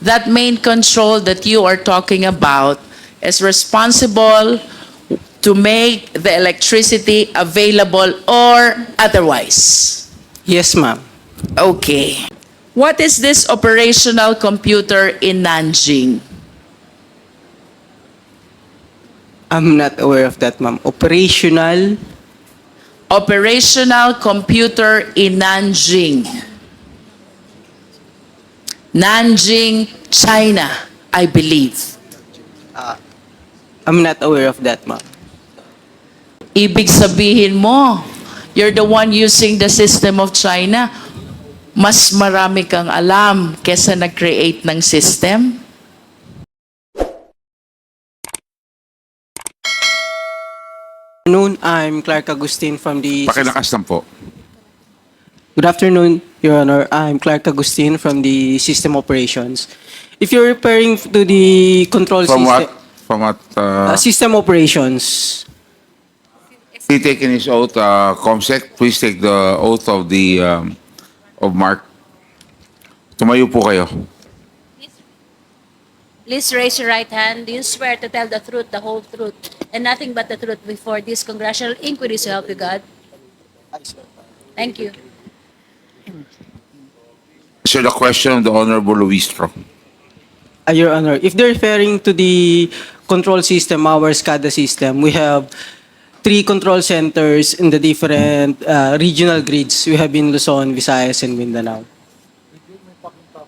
that main control that you are talking about is responsible to make the electricity available or otherwise? Yes, ma'am. Okay. What is this operational computer in Nanjing? I'm not aware of that, ma'am. Operational. Operational computer in Nanjing. Nanjing, China, I believe. I'm not aware of that, ma'am. Ibig sabihin mo, you're the one using the system of China. Mas marami kang alam kesa nag-create ng system? Good afternoon, I'm Clark Agustin from the... Pakilakas lang po. Good afternoon, Your Honor. I'm Clark Agustin from the System Operations. If you're referring to the control From system... what? From what? System Operations. He taken his oath, Comsec. Please take the oath of the of Mark. Tumayo po kayo. Please raise your right hand. Do you swear to tell the truth, the whole truth, and nothing but the truth before this congressional inquiry, so help you God? Thank you. Sir, the question of the Honorable Luistro. Your Honor, if they're referring to the control system, our SCADA system, we have 3 control centers in the different regional grids. We have in Luzon, Visayas, and Mindanao.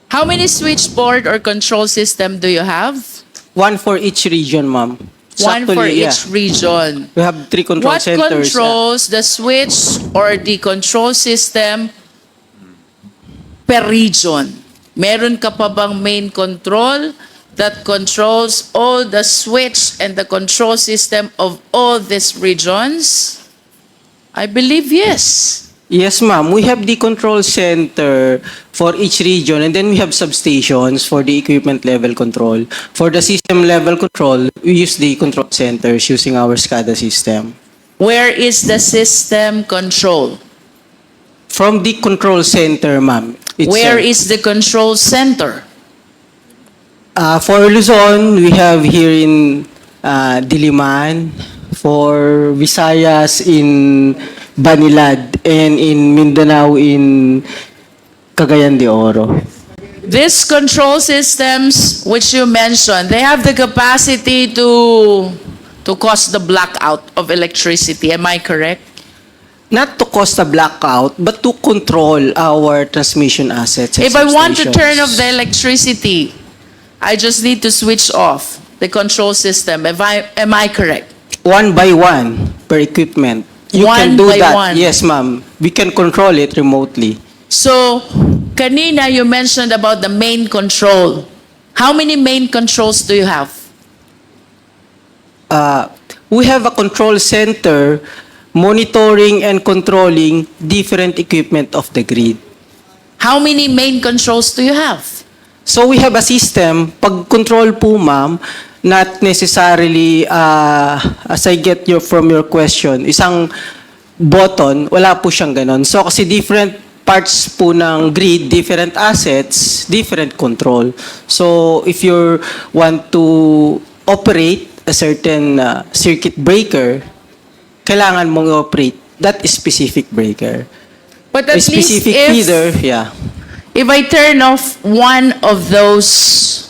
How many switchboard or control system do you have? 1 for each region, ma'am. So One for actually, each region. We have 3 control What centers. controls the switch or the control system per region? Meron ka pa bang main control that controls all the switch and the control system of all these regions? I believe yes. Yes, ma'am. We have the control center for each region, and then we have substations for the equipment level control. For the system level control, we use the control centers using our SCADA system. Where is the system control? From the control center, ma'am. Where is the control center? For Luzon, we have here in Diliman. For Visayas in Banilad, and in Mindanao in Cagayan de Oro. These control systems which you mentioned, they have the capacity to cause the blackout of electricity. Am I correct? Not to cause a blackout, but to control our transmission assets. And If I want to substations. turn off the electricity, I just need to switch off the control system. Am I correct? 1 by 1 per equipment. You can One do by that. one. Yes, ma'am. We can control it remotely. So, kanina you mentioned about the main control. How many main controls do you have? We have a control center monitoring and controlling different equipment of the grid. How many main controls do you have? So we have a system, pag control po ma'am, not necessarily, as I get from your question, isang button, wala po siyang ganon. So kasi different parts po ng grid, different assets, different control. So if you want to operate a certain circuit breaker, kailangan mong operate that specific breaker. But A at least specific feeder, yeah. if I turn off one of those,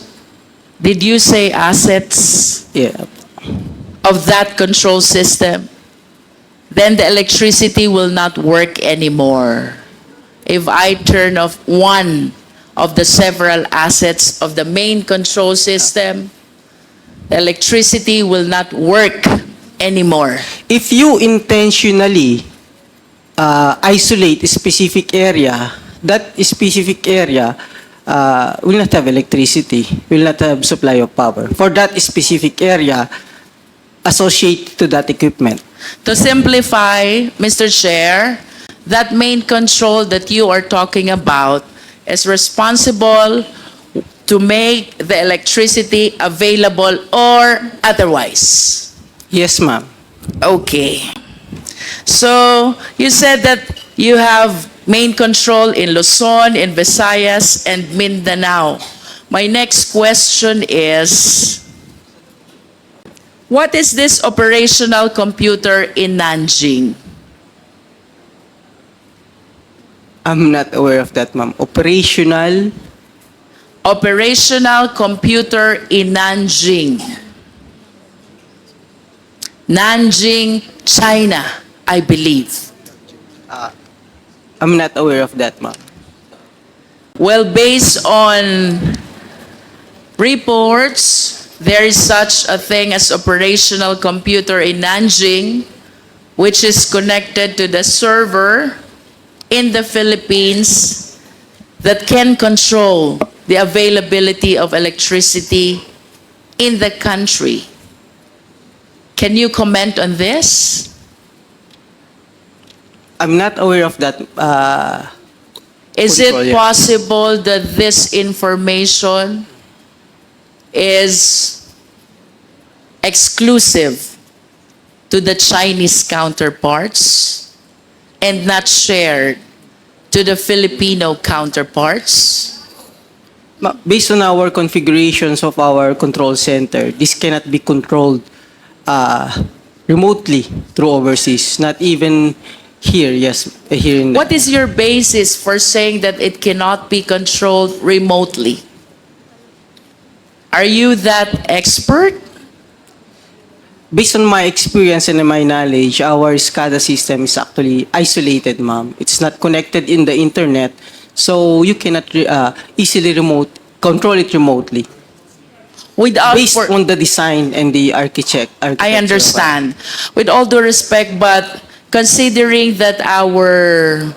did you say assets Yeah. of that control system, then the electricity will not work anymore. If I turn off one of the several assets of the main control system, the electricity will not work anymore. If you intentionally isolate a specific area, that specific area will not have electricity, will not have supply of power for that specific area associated to that equipment. To simplify, Mr. Chair, that main control that you are talking about is responsible to make the electricity available or otherwise. Yes, ma'am. Okay. So, you said that you have main control in Luzon, in Visayas, and Mindanao. My next question is, what is this operational computer in Nanjing? I'm not aware of that, ma'am. Operational? Operational computer in Nanjing. Nanjing, China, I believe. I'm not aware of that, ma'am. Well, based on reports, there is such a thing as operational computer in Nanjing, which is connected to the server in the Philippines that can control the availability of electricity in the country. Can you comment on this? I'm not aware of that. Is Control, it yeah. possible that this information is exclusive to the Chinese counterparts and not shared to the Filipino counterparts? Based on our configurations of our control center, this cannot be controlled remotely through overseas. Not even here, yes, here in the... What is your basis for saying that it cannot be controlled remotely? Are you that expert? Based on my experience and my knowledge, our SCADA system is actually isolated, ma'am. It's not connected in the internet, so you cannot easily control it remotely. Without Based on the design and the architecture. I understand. With all due respect, but considering that our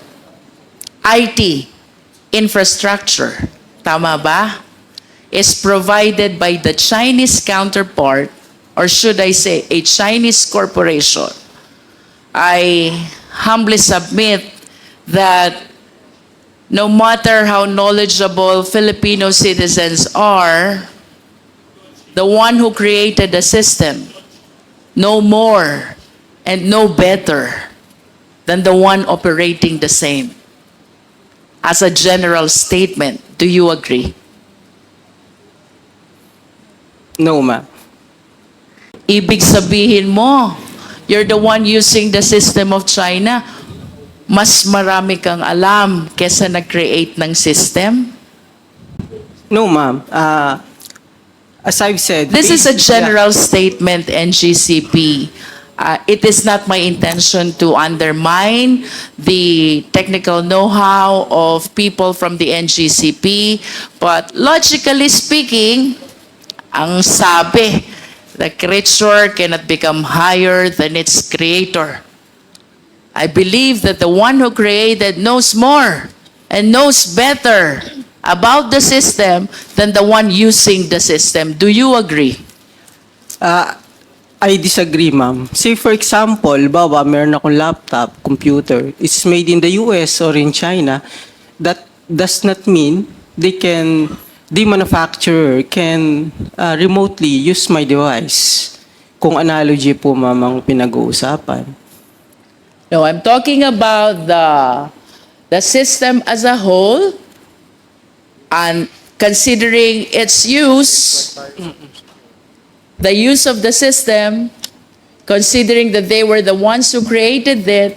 IT infrastructure, tama ba, is provided by the Chinese counterpart, or should I say a Chinese corporation, I humbly submit that no matter how knowledgeable Filipino citizens are, the one who created the system no more and no better than the one operating the same. As a general statement, do you agree? No, ma'am. Ibig sabihin mo, you're the one using the system of China, mas marami kang alam kesa nag-create ng system? No, ma'am. As I've said... This is a general statement, NGCP. It is not my intention to undermine the technical know-how of people from the NGCP, but logically speaking, ang sabi, the creature cannot become higher than its creator. I believe that the one who created knows more and knows better about the system than the one using the system. Do you agree? I disagree, ma'am. Say for example, bawa meron akong laptop, computer, it's made in the US or in China. That does not mean the manufacturer can remotely use my device. Kung analogy po, ma'am, ang pinag-uusapan. No, I'm talking about the system as a whole, and considering its use, the use of the system, considering that they were the ones who created it,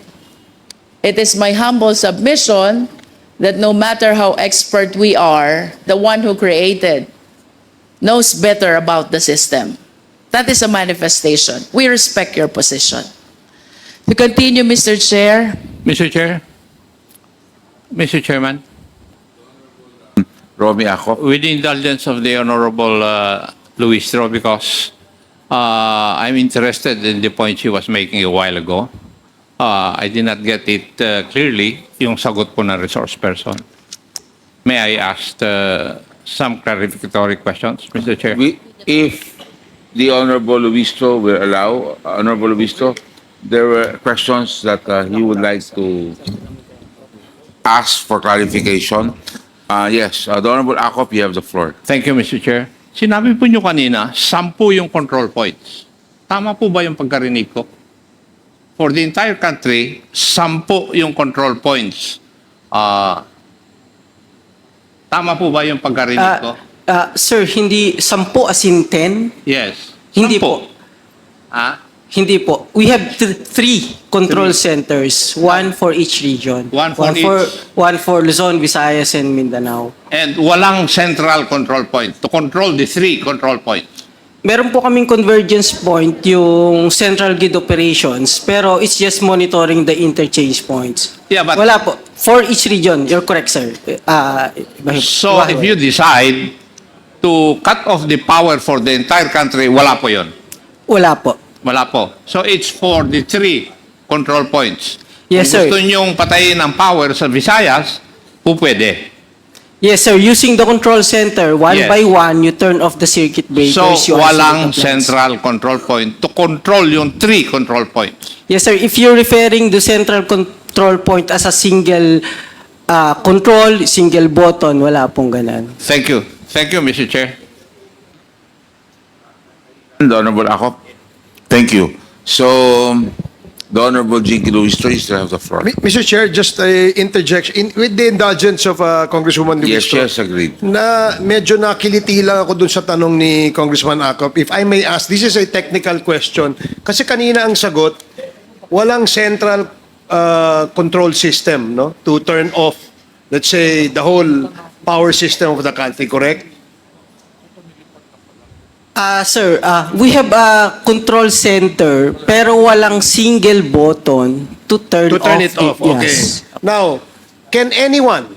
it is my humble submission that no matter how expert we are, the one who created knows better about the system. That is a manifestation. We respect your position. To continue, Mr. Chair. Mr. Chair, Mr. Chairman, Romy ako. with the indulgence of the Honorable Luistro, because I'm interested in the point she was making a while ago. I did not get it clearly, yung sagot po ng resource person. May I ask some clarificatory questions, Mr. Chair? If the Honorable Luistro will allow, Honorable Luistro, there were questions that he would like to ask for clarification. Yes, the Honorable Akop, you have the floor. Thank you, Mr. Chair. Sinabi po nyo kanina, 10 yung control points. Tama po ba yung pagkarinig ko? For the entire country, 10 yung control points. Tama po ba yung pagkarinig ko? Sir, hindi 10 as in 10? Yes. Hindi Sampo. po. Ah? Hindi po. We have three control centers, one for each region. One for each. One for Luzon, Visayas, and Mindanao. And walang central control point to control the 3 control points. Meron po kaming convergence point, yung central grid operations, pero it's just monitoring the interchange points. Yeah, but- Wala po. For each region, you're correct, sir. So if you decide to cut off the power for the entire country, wala po yun. Wala po. Wala po. So it's for the 3 control points. Yes, Kung sir. gusto nyong patayin ang power sa Visayas, po pwede. Yes, sir. Using the control center, one Yes. by one, you turn off the circuit breakers. So you isolate walang the plants. central control point to control yung 3 control points. Yes, sir. If you're referring the central control point as a single control, single button, wala pong ganan. Thank you. Thank you, Mr. Chair. The Honorable Akop. Thank you. So, the Honorable Cong Luistro, you still have the floor. Mr. Chair, just a interjection. With the indulgence of Congresswoman Yes, Luistro, yes, agreed. na medyo nakiliti lang ako dun sa tanong ni Congressman Akop. If I may ask, this is a technical question. Kasi kanina ang sagot, walang central control system, no, to turn off, let's say, the whole power system of the country, correct? Sir, we have a control center pero walang single button to turn It off. Okay. Yes. Now, can anyone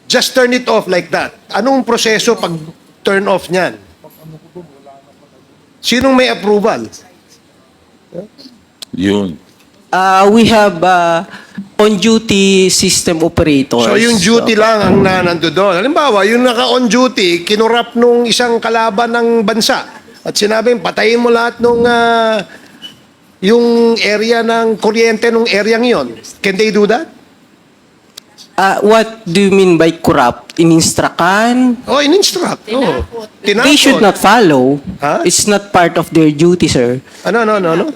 just turn it off like that? Anong proseso pag turn off niyan? Sinong may approval? Yun. We have on-duty system operators. So yung duty lang ang nando doon. Halimbawa, yung naka-on duty, kinurap nung isang kalaban ng bansa. At sinabing, patayin mo lahat nung yung area ng kuryente nung area yon. Can they do that? What do you mean by corrupt? In-instructan? Oh, in-instruct. Oh. Tinakot. They should not follow. Huh? It's not part of their duty, sir. No.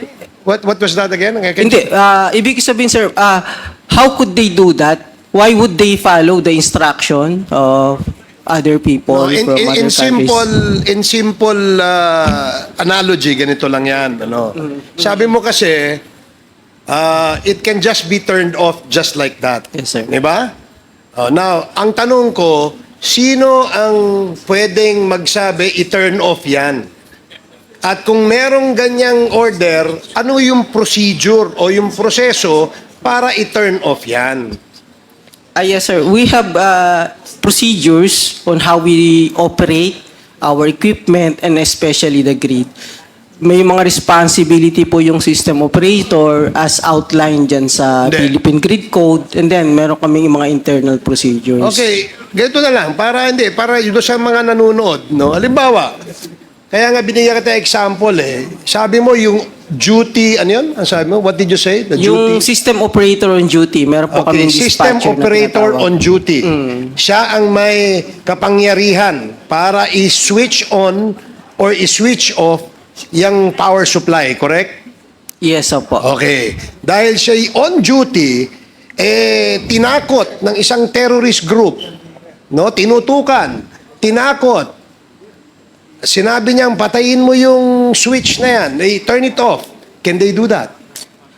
What was that again? Hindi. Ibig sabihin, sir, how could they do that? Why would they follow the instruction of other people No, from other countries? in simple analogy, ganito lang yan. Ano? Sabi mo kasi, it can just be turned off just like that. Yes, sir. Diba? Now, ang tanong ko, sino ang pwedeng magsabi i-turn off yan? At kung merong ganyang order, ano yung procedure o yung proseso para i-turn off yan? Yes, sir. We have procedures on how we operate our equipment and especially the grid. May mga responsibility po yung system operator as outlined dyan sa Hindi. Philippine Grid Code, and then meron kaming mga internal procedures. Okay, ganito na lang. Para doon sa mga nanonood, no? Halimbawa, kaya nga binigyan kita example Sabi mo yung duty, ano yun? Ang sabi mo? What did you say? The Yung duty? system operator on duty, meron po Okay, kaming system dispatcher na operator tinatawag. on duty. Siya ang may kapangyarihan para i-switch on or i-switch off yung power supply, correct? Yes, opo. Okay. Dahil siya on duty, tinakot ng isang terrorist group, no? Tinutukan, tinakot. Sinabi niyang patayin mo yung switch na yan, turn it off. Can they do that?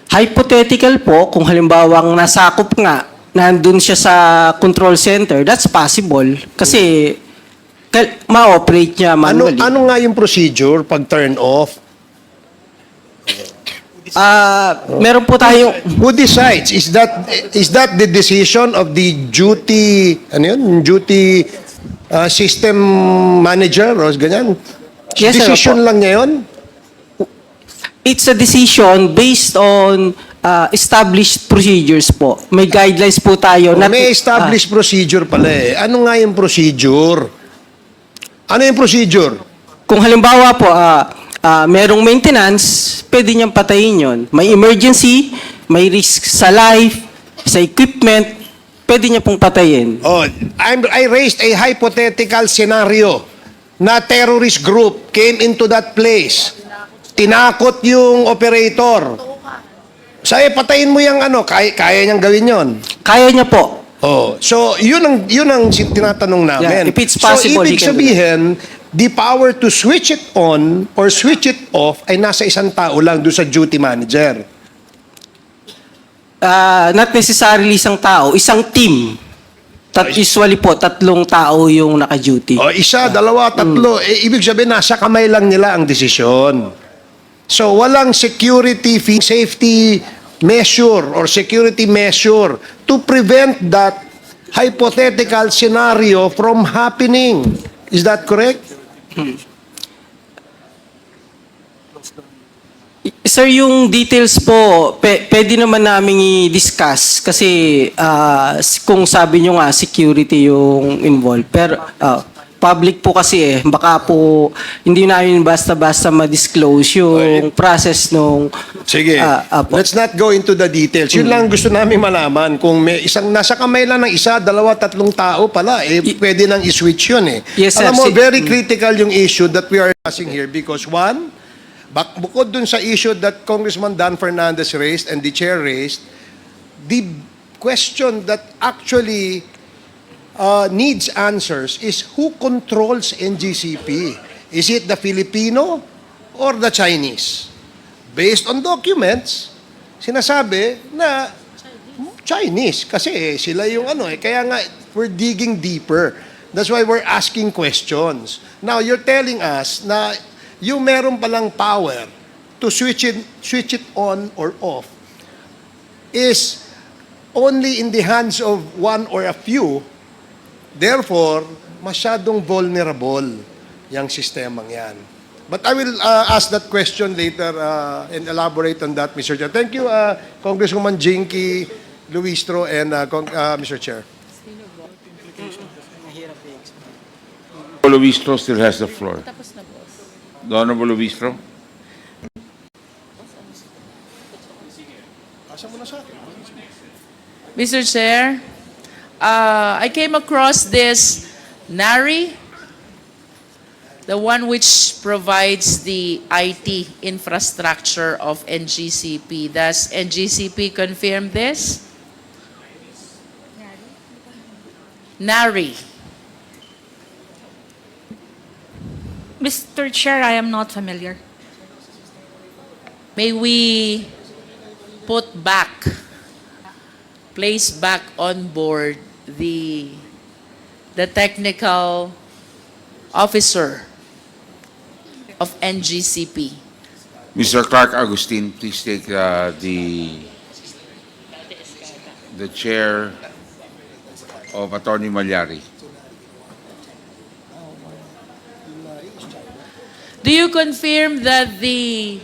Hypothetical po, kung halimbawang nasakop nga, nandun siya sa control center, that's possible. Kasi ma-operate niya manually. Ano nga yung procedure pag turn off? Meron po tayong... Who decides? Is that the decision of the duty, ano yun? Duty system manager o ganyan? Yes, sir, Decision opo. lang niya yun? It's a decision based on established procedures po. May guidelines po tayo. May established procedure pala Ano nga yung procedure? Ano yung procedure? Kung halimbawa po, merong maintenance, pwede niyang patayin yon. May emergency, may risk sa life, sa equipment, pwede niya pong patayin. Oh, I raised a hypothetical scenario na terrorist group came into that place. Tinakot yung operator. Patayin mo yung kaya niyang gawin yon. Kaya niya po. Oh, so yun ang tinatanong namin. Yeah, if it's possible, so he ibig can do sabihin, the power to switch it on or switch it off ay nasa isang tao lang doon sa duty manager. Not necessarily isang tao, isang team. Usually po, 3 tao yung naka-duty. O isa, dalawa, tatlo, ibig sabihin nasa kamay lang nila ang desisyon. So walang security safety measure or security measure to prevent that hypothetical scenario from happening. Is that correct? Sir, yung details po, pwede naman namin i-discuss kasi kung sabi nyo nga, security yung involved. Pero public po kasi baka po hindi namin basta-basta ma-disclose yung process nung... Sige, let's not go into the details. Yun lang gusto namin malaman. Kung may isang nasa kamay lang ng isa, dalawa, 3 tao pala, pwede nang i-switch yun eh. Yes, sir. Alam mo, very critical yung issue that we are discussing here because one, bukod dun sa issue that Congressman Dan Fernandez raised and the chair raised, the question that actually needs answers is who controls NGCP? Is it the Filipino or the Chinese? Based on documents, sinasabi na Chinese kasi sila yung kaya nga we're digging deeper. That's why we're asking questions. Now you're telling us na yung meron palang power to switch it on or off is only in the hands of one or a few. Therefore, masyadong vulnerable yung sistemang yan. But I will ask that question later and elaborate on that, Mr. Chair. Thank you, Congresswoman Jinky Luistro and Mr. Chair. Luistro still has the floor. The Honorable Luistro. Mr. Chair, I came across this NARI, the one which provides the IT infrastructure of NGCP. Does NGCP confirm this? NARI. Mr. Chair, I am not familiar. May we place back on board the technical officer of NGCP. Mr. Clark Agustin, please take the chair of Attorney Malyari. Do you confirm that the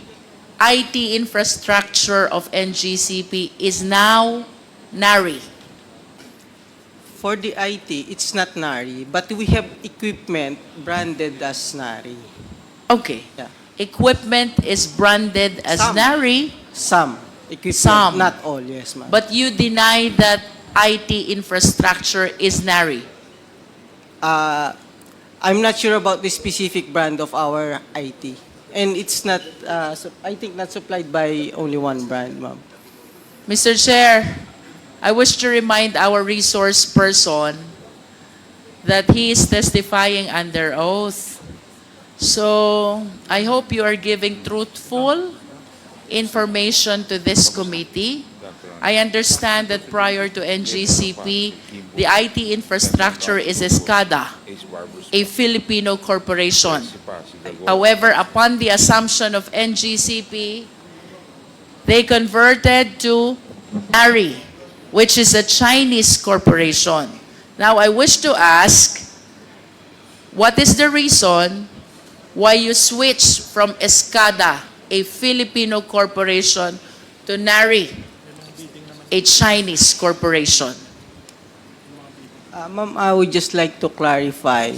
IT infrastructure of NGCP is now NARI? For the IT, it's not NARI, but we have equipment branded as NARI. Okay. Yeah. Equipment is branded as Some. NARI, Some equipment, Some. not all, yes, ma'am. but you deny that IT infrastructure is NARI. I'm not sure about the specific brand of our IT. And it's not, I think not supplied by only one brand, ma'am. Mr. Chair, I wish to remind our resource person that he is testifying under oath. So I hope you are giving truthful information to this committee. I understand that prior to NGCP, the IT infrastructure is SCADA, a Filipino corporation. However, upon the assumption of NGCP, they converted to NARI, which is a Chinese corporation. Now, I wish to ask, what is the reason why you switched from SCADA, a Filipino corporation, to NARI, a Chinese corporation? Ma'am, I would just like to clarify.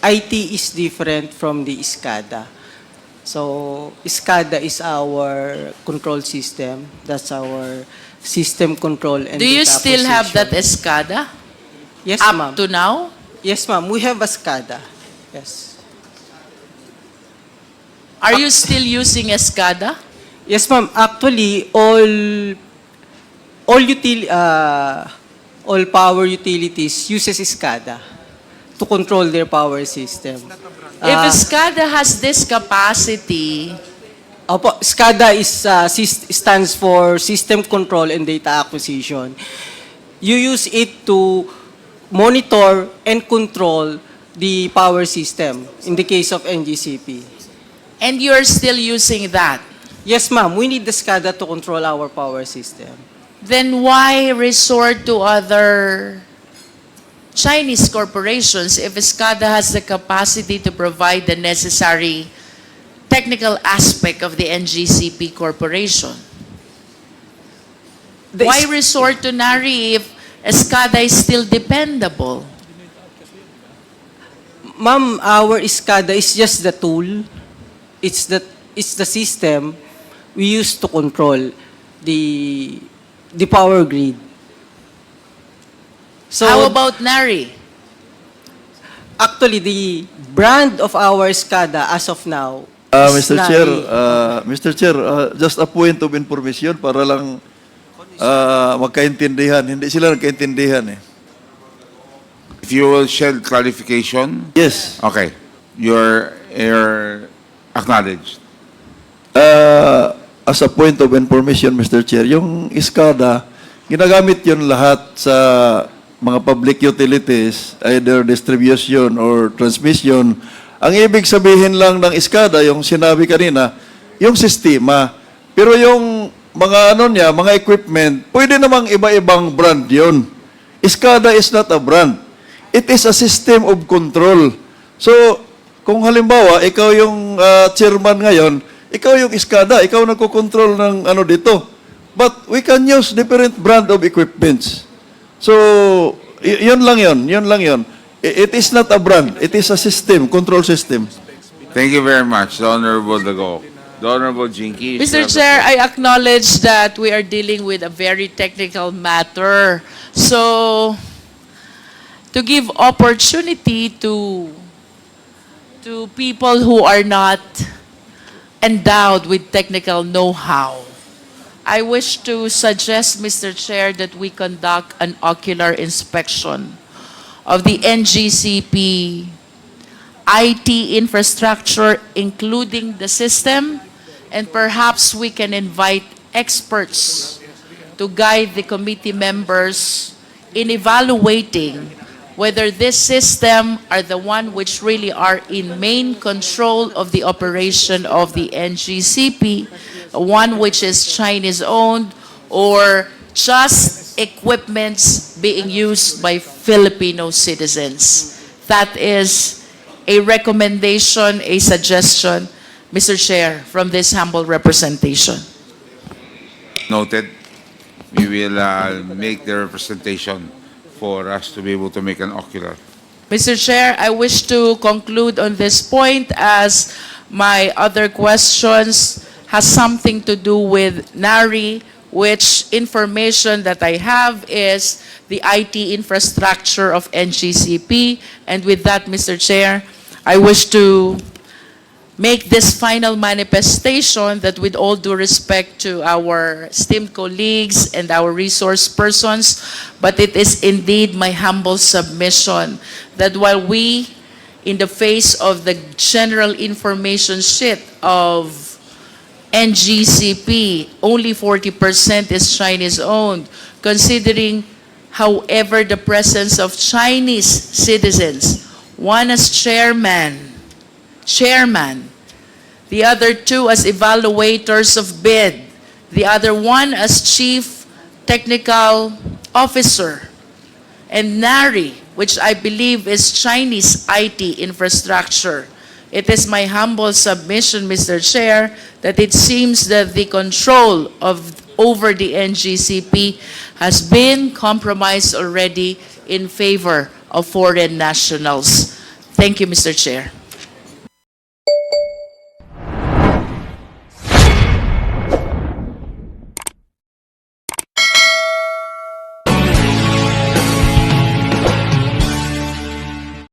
IT is different from the SCADA. So, SCADA is our control system. That's our system control and Do you data still have that acquisition. SCADA Yes, up ma'am. to now? Yes, ma'am. We have a SCADA. Yes. Are you still using SCADA? Yes, ma'am. Actually, all all power utilities uses SCADA to control their power system. If SCADA has this capacity, Opo, SCADA stands for System Control and Data Acquisition. You use it to monitor and control the power system in the case of NGCP. and you're still using that, Yes, ma'am, we need the SCADA to control our power system. then why resort to other Chinese corporations if SCADA has the capacity to provide the necessary technical aspect of the NGCP corporation? Why resort to NARI if SCADA is still dependable? Ma'am, our SCADA is just the tool. It's the system we use to control the power grid. So How about NARI? actually the brand of our SCADA as of now is Mr. NARI. Chair, Mr. Chair, just a point of information para lang magkaintindihan. Hindi sila nagkaintindihan eh. If you will share clarification, Yes. okay, you're acknowledged. As a point of information, Mr. Chair, yung SCADA, ginagamit yun lahat sa mga public utilities, either distribution or transmission. Ang ibig sabihin lang ng SCADA, yung sinabi kanina, yung sistema. Pero yung mga mga equipment, pwede namang iba-ibang brand yun. SCADA is not a brand. It is a system of control. So, kung halimbawa, ikaw yung chairman ngayon, ikaw yung SCADA, ikaw nagko-control ng dito. But we can use different brand of equipments. So, yun lang yun. It is not a brand. It is a system, control system. Thank you very much, the Honorable Dago. The Honorable Jinky. you Mr. still have the Chair, I acknowledge that we are dealing with a very technical matter. So, to give opportunity to people who are not endowed with technical know-how, I wish to suggest, Mr. Chair, that we conduct an ocular inspection of the NGCP IT infrastructure, including the system, and perhaps we can invite experts to guide the committee members in evaluating whether this system are the one which really are in main control of the operation of the NGCP, one which is Chinese-owned, or just equipments being used by Filipino citizens. That is a recommendation, a suggestion, Mr. Chair, from this humble representation. Noted. We will make the representation for us to be able to make an ocular. Mr. Chair, I wish to conclude on this point as my other questions has something to do with NARI, which information that I have is the IT infrastructure of NGCP. And with that, Mr. Chair, I wish to make this final manifestation that with all due respect to our esteemed colleagues and our resource persons, but it is indeed my humble submission that while we, in the face of the general information sheet of NGCP, only 40% is Chinese-owned, considering, however, the presence of Chinese citizens, one as chairman, the other two as evaluators of bid, the other one as chief technical officer, and NARI, which I believe is Chinese IT infrastructure. It is my humble submission, Mr. Chair, that it seems that the control over the NGCP has been compromised already in favor of foreign nationals. Thank you, Mr. Chair.